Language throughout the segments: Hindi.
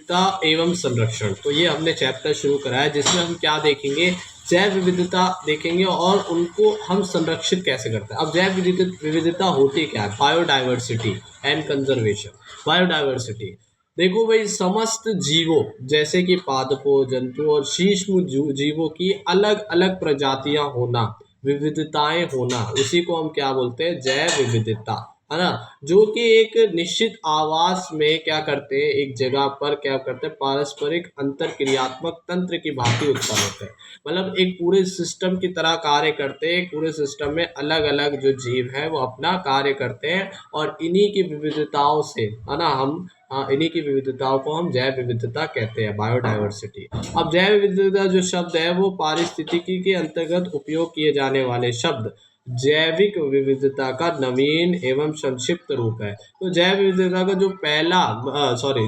विविधता एवं संरक्षण। तो ये हमने चैप्टर शुरू करा है जिसमें हम क्या देखेंगे, जैव विविधता देखेंगे और उनको हम संरक्षित कैसे करते हैं। अब जैव विविधता होती क्या है, बायोडाइवर्सिटी एंड कंजर्वेशन। बायोडाइवर्सिटी देखो भाई, समस्त जीवों जैसे कि पादपों, जंतुओं और सूक्ष्म जीवों की अलग अलग प्रजातियां होना, विविधताएं होना, उसी को हम क्या बोलते हैं, जैव विविधता, है ना। जो कि एक निश्चित आवास में क्या करते हैं, एक जगह पर क्या करते हैं, पारस्परिक अंतर क्रियात्मक तंत्र की भांति उत्पन्न होते हैं। मतलब एक पूरे सिस्टम की तरह कार्य करते हैं। पूरे सिस्टम में अलग अलग जो जीव है वो अपना कार्य करते हैं और इन्हीं की विविधताओं से, है ना, हम इन्हीं की विविधताओं को हम जैव विविधता कहते हैं, बायोडाइवर्सिटी। अब जैव विविधता जो शब्द है वो पारिस्थितिकी के अंतर्गत उपयोग किए जाने वाले शब्द जैविक विविधता का नवीन एवं संक्षिप्त रूप है। तो जैव विविधता का जो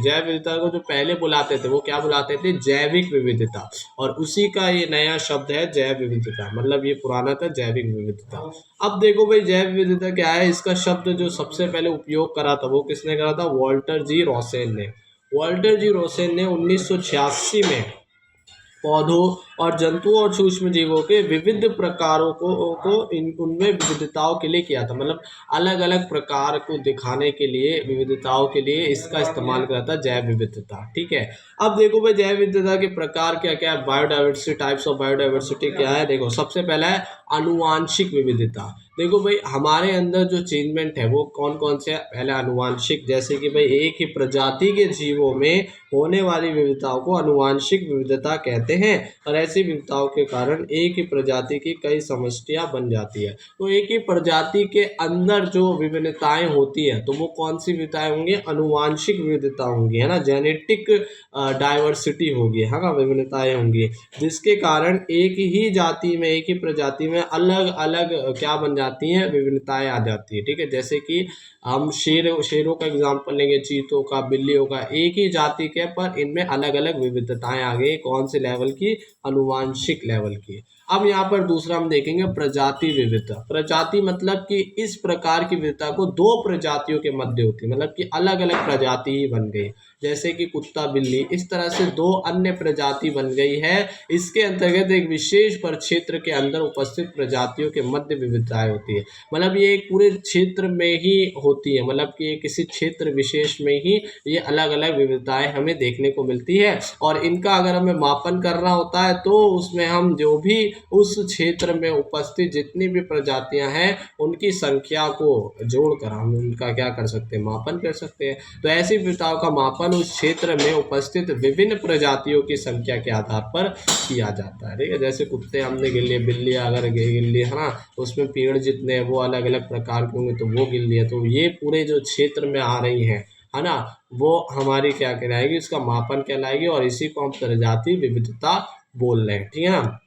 जैव विविधता को जो पहले बुलाते थे वो क्या बुलाते थे, जैविक विविधता, और उसी का ये नया शब्द है जैव विविधता। मतलब ये पुराना था जैविक विविधता। अब देखो भाई, जैव विविधता क्या है, इसका शब्द जो सबसे पहले उपयोग करा था वो किसने करा था, वॉल्टर जी रोसेन ने। वॉल्टर जी रोसेन ने 1986 में पौधों और जंतुओं और सूक्ष्म जीवों के विविध प्रकारों को उनमें विविधताओं के लिए किया था। मतलब अलग अलग प्रकार को दिखाने के लिए, विविधताओं के लिए इसका इस्तेमाल करा था, जैव विविधता। ठीक है। अब देखो भाई, जैव विविधता के प्रकार क्या क्या है, बायोडाइवर्सिटी, टाइप्स ऑफ बायोडाइवर्सिटी क्या है। देखो सबसे पहला है आनुवांशिक विविधता। देखो भाई, हमारे अंदर जो चेंजमेंट है वो कौन कौन से है, पहले आनुवांशिक, जैसे कि भाई एक ही प्रजाति के जीवों में होने वाली विविधताओं को आनुवांशिक विविधता कहते हैं। और ऐसी विविधताओं के कारण एक ही प्रजाति की कई समष्टियां बन जाती है। तो एक ही प्रजाति के अंदर जो विभिन्नताएं होती है तो वो कौन सी विविधताएं होंगी, अनुवांशिक विविधता होंगी, है ना, जेनेटिक डाइवर्सिटी होगी, है ना, विभिन्नताएं होंगी, जिसके कारण एक ही जाति में, एक ही प्रजाति में अलग अलग क्या बन जाती हैं, विभिन्नताएं आ जाती है। ठीक है। जैसे कि हम शेरों का एग्जाम्पल लेंगे, चीतों का, बिल्लियों का, एक ही जाति के पर इनमें अलग अलग विविधताएं आ गई। कौन से लेवल की, अनुवांशिक लेवल की। अब यहाँ पर दूसरा हम देखेंगे प्रजाति विविधता। प्रजाति मतलब कि इस प्रकार की विविधता को दो प्रजातियों के मध्य होती है, मतलब कि अलग अलग प्रजाति ही बन गई, जैसे कि कुत्ता बिल्ली, इस तरह से दो अन्य प्रजाति बन गई है। इसके अंतर्गत एक विशेष परिक्षेत्र के अंदर उपस्थित प्रजातियों के मध्य विविधताएं होती है। मतलब ये एक पूरे क्षेत्र में ही होती है, मतलब कि किसी क्षेत्र विशेष में ही ये अलग अलग विविधताएं हमें देखने को मिलती है। और इनका अगर हमें मापन करना होता है तो उसमें हम जो भी उस क्षेत्र में उपस्थित जितनी भी प्रजातियां हैं उनकी संख्या को जोड़कर हम उनका क्या कर सकते हैं, मापन कर सकते हैं। तो ऐसी विविधताओं का मापन उस क्षेत्र में उपस्थित विभिन्न प्रजातियों की संख्या के आधार पर किया जाता है। ठीक है। जैसे कुत्ते हमने गिन लिए, बिल्ली अगर गिन ली, है ना, उसमें पेड़ जितने हैं वो अलग अलग प्रकार के होंगे तो वो गिन लिए। तो ये पूरे जो क्षेत्र में आ रही है ना, वो हमारी क्या कहलाएगी, इसका मापन कहलाएगी, और इसी को हम प्रजाति विविधता बोल रहे हैं। ठीक है ना।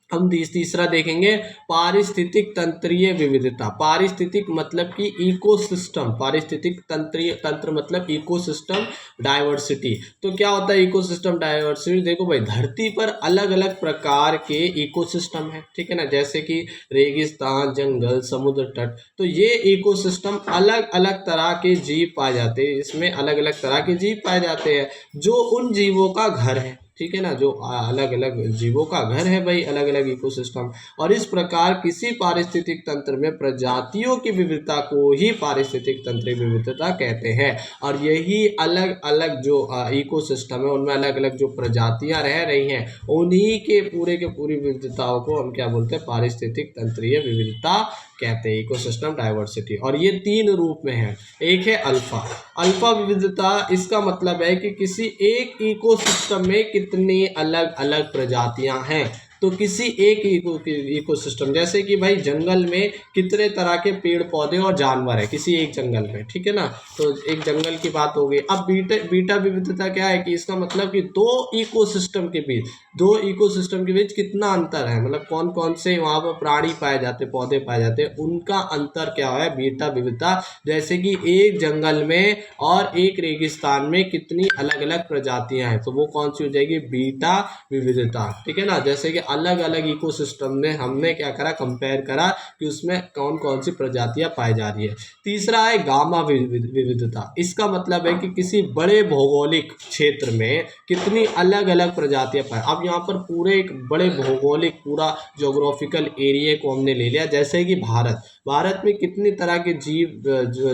हम तीसरा देखेंगे पारिस्थितिक तंत्रीय विविधता। पारिस्थितिक मतलब कि इकोसिस्टम, पारिस्थितिक तंत्र मतलब इकोसिस्टम डाइवर्सिटी। तो क्या होता है इकोसिस्टम डाइवर्सिटी, देखो भाई, धरती पर अलग अलग प्रकार के इकोसिस्टम है, ठीक है ना, जैसे कि रेगिस्तान, जंगल, समुद्र तट। तो ये इकोसिस्टम अलग अलग तरह के जीव पाए जाते हैं, इसमें अलग अलग तरह के जीव पाए जाते हैं जो उन जीवों का घर है। ठीक है ना, जो अलग अलग जीवों का घर है भाई, अलग अलग इकोसिस्टम। और इस प्रकार किसी पारिस्थितिक तंत्र में प्रजातियों की विविधता को ही पारिस्थितिक तंत्र विविधता कहते हैं। और यही अलग अलग जो इकोसिस्टम है उनमें अलग अलग जो प्रजातियां रह रही हैं उन्हीं के पूरी विविधताओं को हम क्या बोलते हैं, पारिस्थितिक तंत्रीय विविधता कहते हैं, इकोसिस्टम डाइवर्सिटी। और ये तीन रूप में है। एक है अल्फा विविधता, इसका मतलब है कि किसी एक इकोसिस्टम में कितनी अलग अलग प्रजातियां हैं। तो किसी एक इकोसिस्टम, जैसे कि भाई जंगल में कितने तरह के पेड़ पौधे और जानवर है किसी एक जंगल में, ठीक है ना, तो एक जंगल की बात हो गई। अब बीटा विविधता क्या है कि इसका मतलब कि दो इकोसिस्टम के बीच कितना अंतर है, मतलब कौन कौन से वहां पर प्राणी पाए जाते, पौधे पाए जाते हैं, उनका अंतर क्या है, बीटा विविधता। जैसे कि एक जंगल में और एक रेगिस्तान में कितनी अलग अलग प्रजातियां हैं, तो वो कौन सी हो जाएगी, बीटा विविधता। ठीक है ना। जैसे कि अलग अलग इकोसिस्टम में हमने क्या करा, कंपेयर करा कि उसमें कौन कौन सी प्रजातियां पाई जा रही है। तीसरा है गामा विविधता। इसका मतलब है कि किसी बड़े भौगोलिक क्षेत्र में कितनी अलग अलग प्रजातियां पाई। अब यहाँ पर पूरे एक बड़े भौगोलिक पूरा ज्योग्राफिकल एरिया को हमने ले लिया, जैसे कि भारत में कितनी तरह के जीव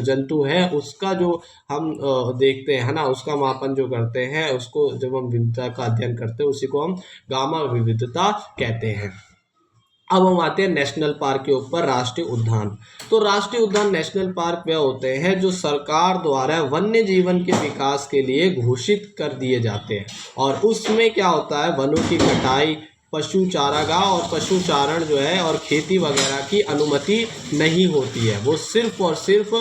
जंतु हैं उसका जो हम देखते हैं ना, उसका मापन जो करते हैं, उसको जब हम विविधता का अध्ययन करते हैं उसी को हम गामा विविधता कहते हैं। अब हम आते हैं नेशनल पार्क के ऊपर, राष्ट्रीय उद्यान। तो राष्ट्रीय उद्यान नेशनल पार्क वह होते हैं जो सरकार द्वारा वन्य जीवन के विकास के लिए घोषित कर दिए जाते हैं, और उसमें क्या होता है, वनों की कटाई, पशु चारागाह और पशु चारण जो है और खेती वगैरह की अनुमति नहीं होती है। वो सिर्फ और सिर्फ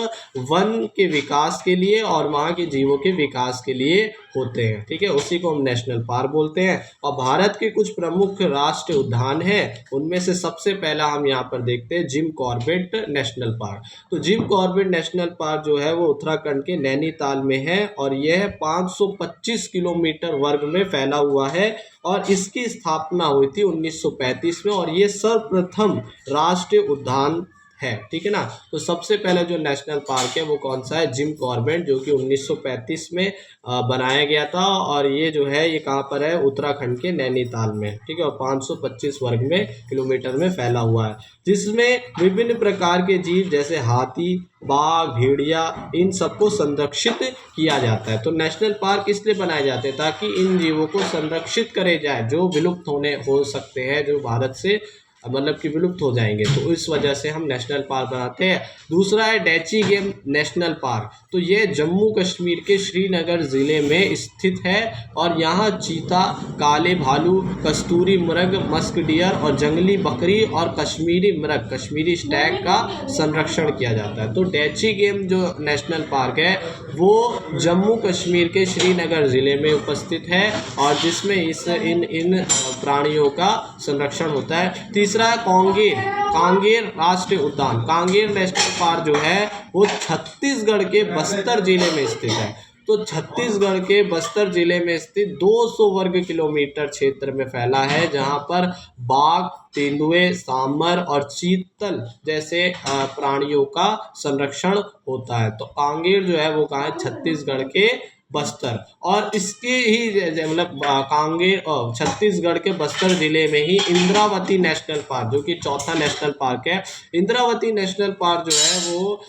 वन के विकास के लिए और वहाँ के जीवों के विकास के लिए होते हैं, ठीक है। उसी को हम नेशनल पार्क बोलते हैं। और भारत के कुछ प्रमुख राष्ट्रीय उद्यान हैं, उनमें से सबसे पहला हम यहाँ पर देखते हैं जिम कॉर्बेट नेशनल पार्क। तो जिम कॉर्बेट नेशनल पार्क जो है वो उत्तराखंड के नैनीताल में है, और यह 525 किलोमीटर वर्ग में फैला हुआ है, और इसकी स्थापना हुई थी 1935 में, और ये सर्वप्रथम राष्ट्रीय उद्यान है, ठीक है ना। तो सबसे पहले जो नेशनल पार्क है वो कौन सा है, जिम कॉर्बेट, जो कि 1935 में बनाया गया था, और ये जो है ये कहाँ पर है, उत्तराखंड के नैनीताल में, ठीक है। और 525 वर्ग में किलोमीटर में फैला हुआ है, जिसमें विभिन्न प्रकार के जीव जैसे हाथी, बाघ, भेड़िया, इन सबको संरक्षित किया जाता है। तो नेशनल पार्क इसलिए बनाए जाते हैं ताकि इन जीवों को संरक्षित करे जाए जो विलुप्त हो सकते हैं, जो भारत से मतलब कि विलुप्त हो जाएंगे। तो इस वजह से हम नेशनल पार्क बनाते हैं। दूसरा है डैची गेम नेशनल पार्क। तो ये जम्मू कश्मीर के श्रीनगर ज़िले में स्थित है, और यहाँ चीता, काले भालू, कस्तूरी मृग, मस्क डियर और जंगली बकरी और कश्मीरी मृग, कश्मीरी स्टैग का संरक्षण किया जाता है। तो डैची गेम जो नेशनल पार्क है वो जम्मू कश्मीर के श्रीनगर ज़िले में उपस्थित है, और जिसमें इन प्राणियों का संरक्षण होता है। तीसरा है कांगेर राष्ट्रीय उद्यान। कांगेर नेशनल पार्क जो है वो छत्तीसगढ़ के बस्तर जिले में स्थित है। तो छत्तीसगढ़ के बस्तर जिले में स्थित 200 वर्ग किलोमीटर क्षेत्र में फैला है, जहां पर बाघ, तेंदुए, सांबर और चीतल जैसे प्राणियों का संरक्षण होता है। तो कांगेर जो है वो कहाँ है, छत्तीसगढ़ के बस्तर, और इसके ही मतलब कांगेर छत्तीसगढ़ के बस्तर जिले में ही इंद्रावती नेशनल पार्क, जो कि चौथा नेशनल पार्क है। इंद्रावती नेशनल पार्क जो है वो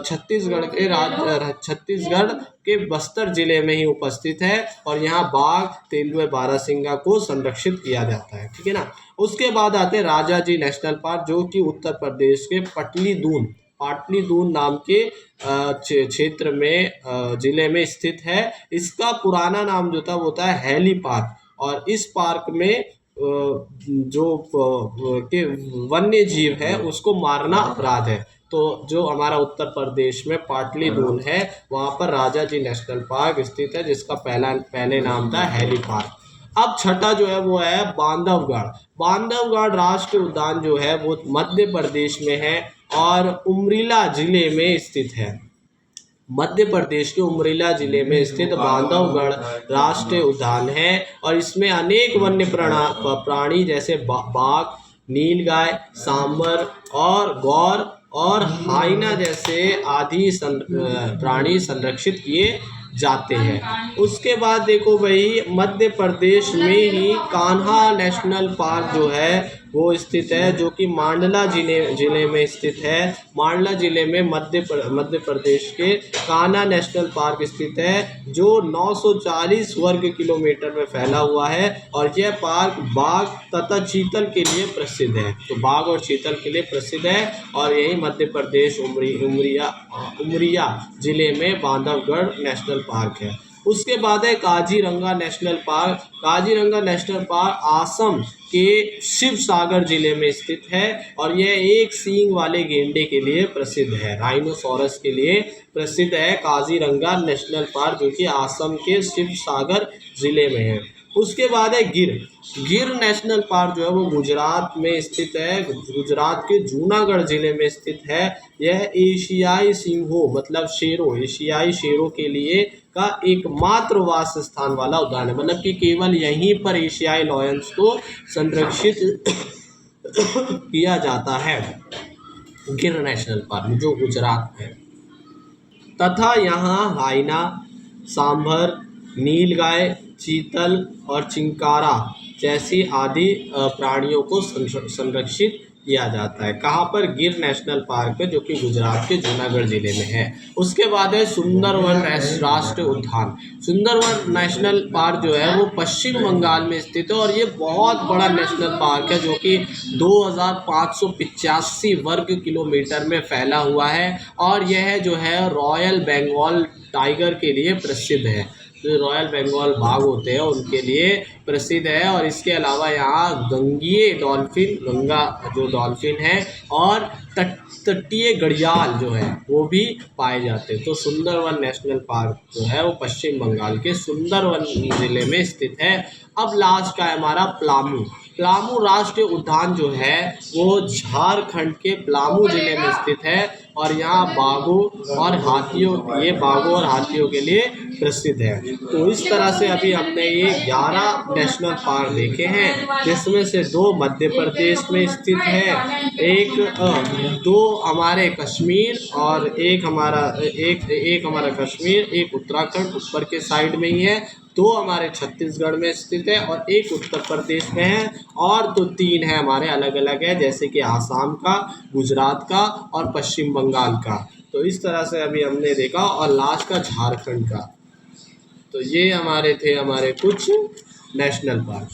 छत्तीसगढ़ के बस्तर जिले में ही उपस्थित है, और यहाँ बाघ, तेंदुए, बारहसिंगा को संरक्षित किया जाता है, ठीक है ना। उसके बाद आते हैं राजाजी नेशनल पार्क, जो कि उत्तर प्रदेश के पाटलीदून नाम के क्षेत्र में जिले में स्थित है। इसका पुराना नाम जो था वो था हैली पार्क, और इस पार्क में जो के वन्य जीव है उसको मारना अपराध है। तो जो हमारा उत्तर प्रदेश में पाटलीदून है वहाँ पर राजाजी नेशनल पार्क स्थित है, जिसका पहले नाम था हैली पार्क। अब छठा जो है वो है बांधवगढ़ राष्ट्रीय उद्यान जो है वो मध्य प्रदेश में है और उमरिला जिले में स्थित है। मध्य प्रदेश के उमरिला जिले में स्थित बांधवगढ़ राष्ट्रीय उद्यान है, और इसमें अनेक वन्य प्राणी जैसे बाघ, नीलगाय, सांबर और गौर और हाइना जैसे आदि प्राणी संरक्षित किए जाते हैं। उसके बाद देखो भाई, मध्य प्रदेश में ही कान्हा नेशनल पार्क जो है वो स्थित है, जो कि मांडला जिले में स्थित है। मांडला जिले में मध्य प्रदेश के कान्हा नेशनल पार्क स्थित है, जो 940 वर्ग किलोमीटर में फैला हुआ है, और यह पार्क बाघ तथा चीतल के लिए प्रसिद्ध है। तो बाघ और चीतल के लिए प्रसिद्ध है, और यही मध्य प्रदेश उमरिया जिले में बांधवगढ़ नेशनल पार्क है। उसके बाद है Kaziranga national park. Kaziranga national park Assam के शिवसागर जिले में स्थित है, और यह एक सींग वाले गेंडे के लिए प्रसिद्ध है, राइनोसोरस के लिए प्रसिद्ध है काजीरंगा नेशनल पार्क, जो कि असम के शिवसागर जिले में है। उसके बाद है गिर। गिर नेशनल पार्क जो है वो गुजरात में स्थित है, गुजरात के जूनागढ़ जिले में स्थित है। यह एशियाई सिंहों मतलब शेरों, एशियाई शेरों के लिए का एकमात्र वास स्थान वाला उद्यान है, मतलब कि केवल यहीं पर एशियाई लॉयंस को संरक्षित किया जाता है, गिर नेशनल पार्क जो गुजरात में है। तथा यहाँ हाइना, सांभर, नीलगाय, चीतल और चिंकारा जैसी आदि प्राणियों को संरक्षित किया जाता है। कहाँ पर? गिर नेशनल पार्क में, जो कि गुजरात के जूनागढ़ जिले में है। उसके बाद है सुंदरवन राष्ट्रीय उद्यान। सुंदरवन नेशनल पार्क जो है वो पश्चिम बंगाल में स्थित है और ये बहुत बड़ा नेशनल पार्क है जो कि 2585 वर्ग किलोमीटर में फैला हुआ है और यह जो है रॉयल बंगाल टाइगर के लिए प्रसिद्ध है। जो रॉयल बंगाल बाघ होते हैं उनके लिए प्रसिद्ध है और इसके अलावा यहाँ गंगीय डॉल्फिन, गंगा जो डॉल्फिन है और तटीय घड़ियाल जो है वो भी पाए जाते हैं। तो सुंदरवन नेशनल पार्क जो है वो पश्चिम बंगाल के सुंदरवन जिले में स्थित है। अब लास्ट का है हमारा पलामू। पलामू राष्ट्रीय उद्यान जो है वो झारखंड के पलामू जिले में स्थित है और यहाँ बाघों और हाथियों के लिए प्रसिद्ध है। तो इस तरह से अभी हमने ये 11 नेशनल पार्क देखे हैं, जिसमें से 2 मध्य प्रदेश में स्थित है, दो हमारे कश्मीर और एक हमारा कश्मीर, एक उत्तराखंड ऊपर के साइड में ही है, 2 हमारे छत्तीसगढ़ में स्थित है और एक उत्तर प्रदेश में है और तो 3 है हमारे अलग अलग है, जैसे कि आसाम का, गुजरात का और पश्चिम बंगाल का। तो इस तरह से अभी हमने देखा और लास्ट का झारखंड का। तो ये हमारे थे कुछ नेशनल पार्क।